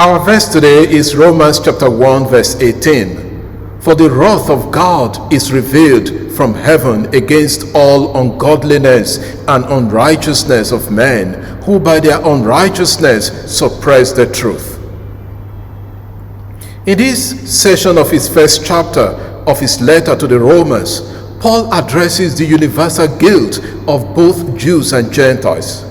Our verse today is Romans chapter 1 verse 18. For the wrath of God is revealed from heaven against all ungodliness and unrighteousness of men, who by their unrighteousness suppress the truth. In this section of his first chapter of his letter to the Romans, Paul addresses the universal guilt of both Jews and Gentiles.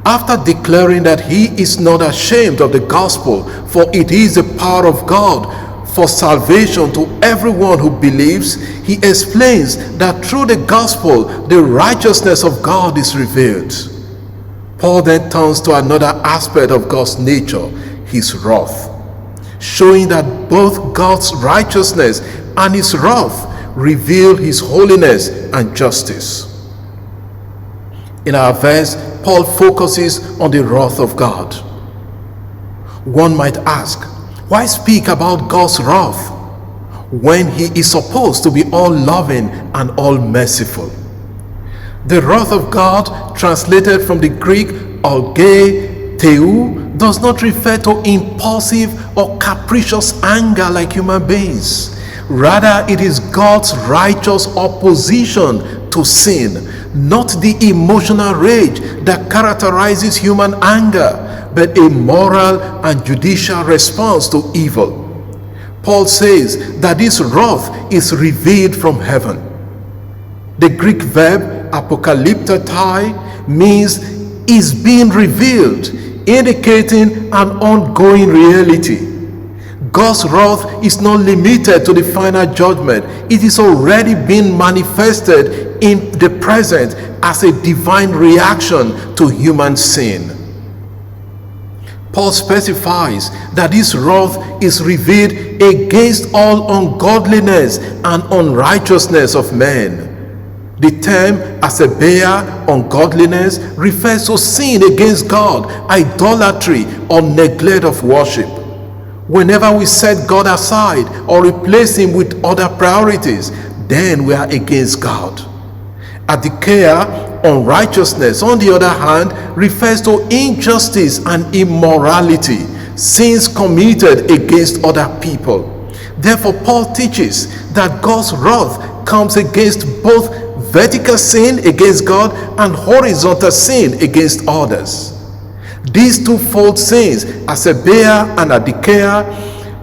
After declaring that he is not ashamed of the gospel, for it is the power of God for salvation to everyone who believes, he explains that through the gospel, the righteousness of God is revealed. Paul then turns to another aspect of God's nature, his wrath, showing that both God's righteousness and his wrath reveal his holiness and justice. In our verse, Paul focuses on the wrath of God. One might ask, why speak about God's wrath when he is supposed to be all loving and all merciful? The wrath of God, translated from the Greek orge theou, does not refer to impulsive or capricious anger like human beings. Rather, it is God's righteous opposition to sin, not the emotional rage that characterizes human anger, but a moral and judicial response to evil. Paul says that this wrath is revealed from heaven. The Greek verb apokalyptai means is being revealed, indicating an ongoing reality. God's wrath is not limited to the final judgment. It is already being manifested in the present as a divine reaction to human sin. Paul specifies that this wrath is revealed against all ungodliness and unrighteousness of men. The term asebeia, ungodliness, refers to sin against God, idolatry, or neglect of worship. Whenever we set God aside or replace him with other priorities, then we are against God. Adikeia, unrighteousness, on the other hand, refers to injustice and immorality, sins committed against other people. Therefore, Paul teaches that God's wrath comes against both vertical sin against God and horizontal sin against others. These twofold sins, asebeia and adikeia,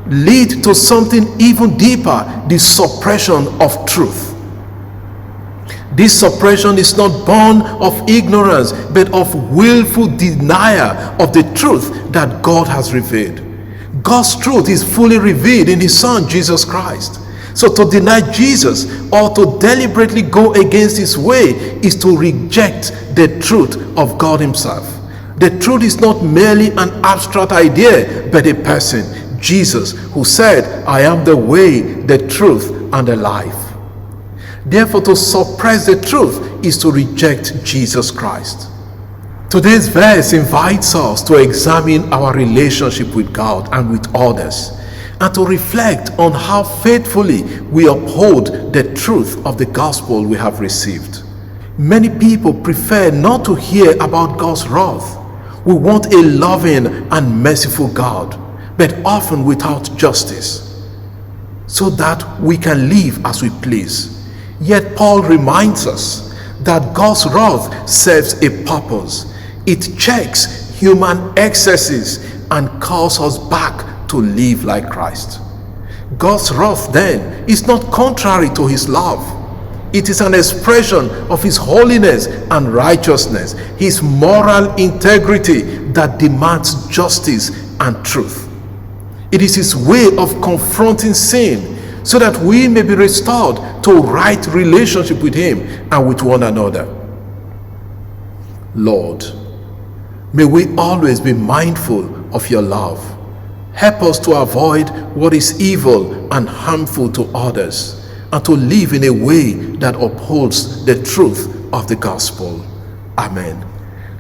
lead to something even deeper, the suppression of truth. This suppression is not born of ignorance, but of willful denial of the truth that God has revealed. God's truth is fully revealed in his Son, Jesus Christ. So to deny Jesus or to deliberately go against his way is to reject the truth of God himself. The truth is not merely an abstract idea, but a person, Jesus, who said, I am the way, the truth, and the life. Therefore, to suppress the truth is to reject Jesus Christ. Today's verse invites us to examine our relationship with God and with others, and to reflect on how faithfully we uphold the truth of the gospel we have received. Many people prefer not to hear about God's wrath. We want a loving and merciful God, but often without justice, so that we can live as we please. Yet Paul reminds us that God's wrath serves a purpose. It checks human excesses and calls us back to live like Christ. God's wrath then is not contrary to his love. It is an expression of his holiness and righteousness, his moral integrity that demands justice and truth. It is his way of confronting sin so that we may be restored to right relationship with him and with one another. Lord, may we always be mindful of your love. Help us to avoid what is evil and harmful to others, and to live in a way that upholds the truth of the gospel. Amen.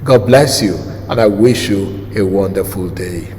God bless you, and I wish you a wonderful day.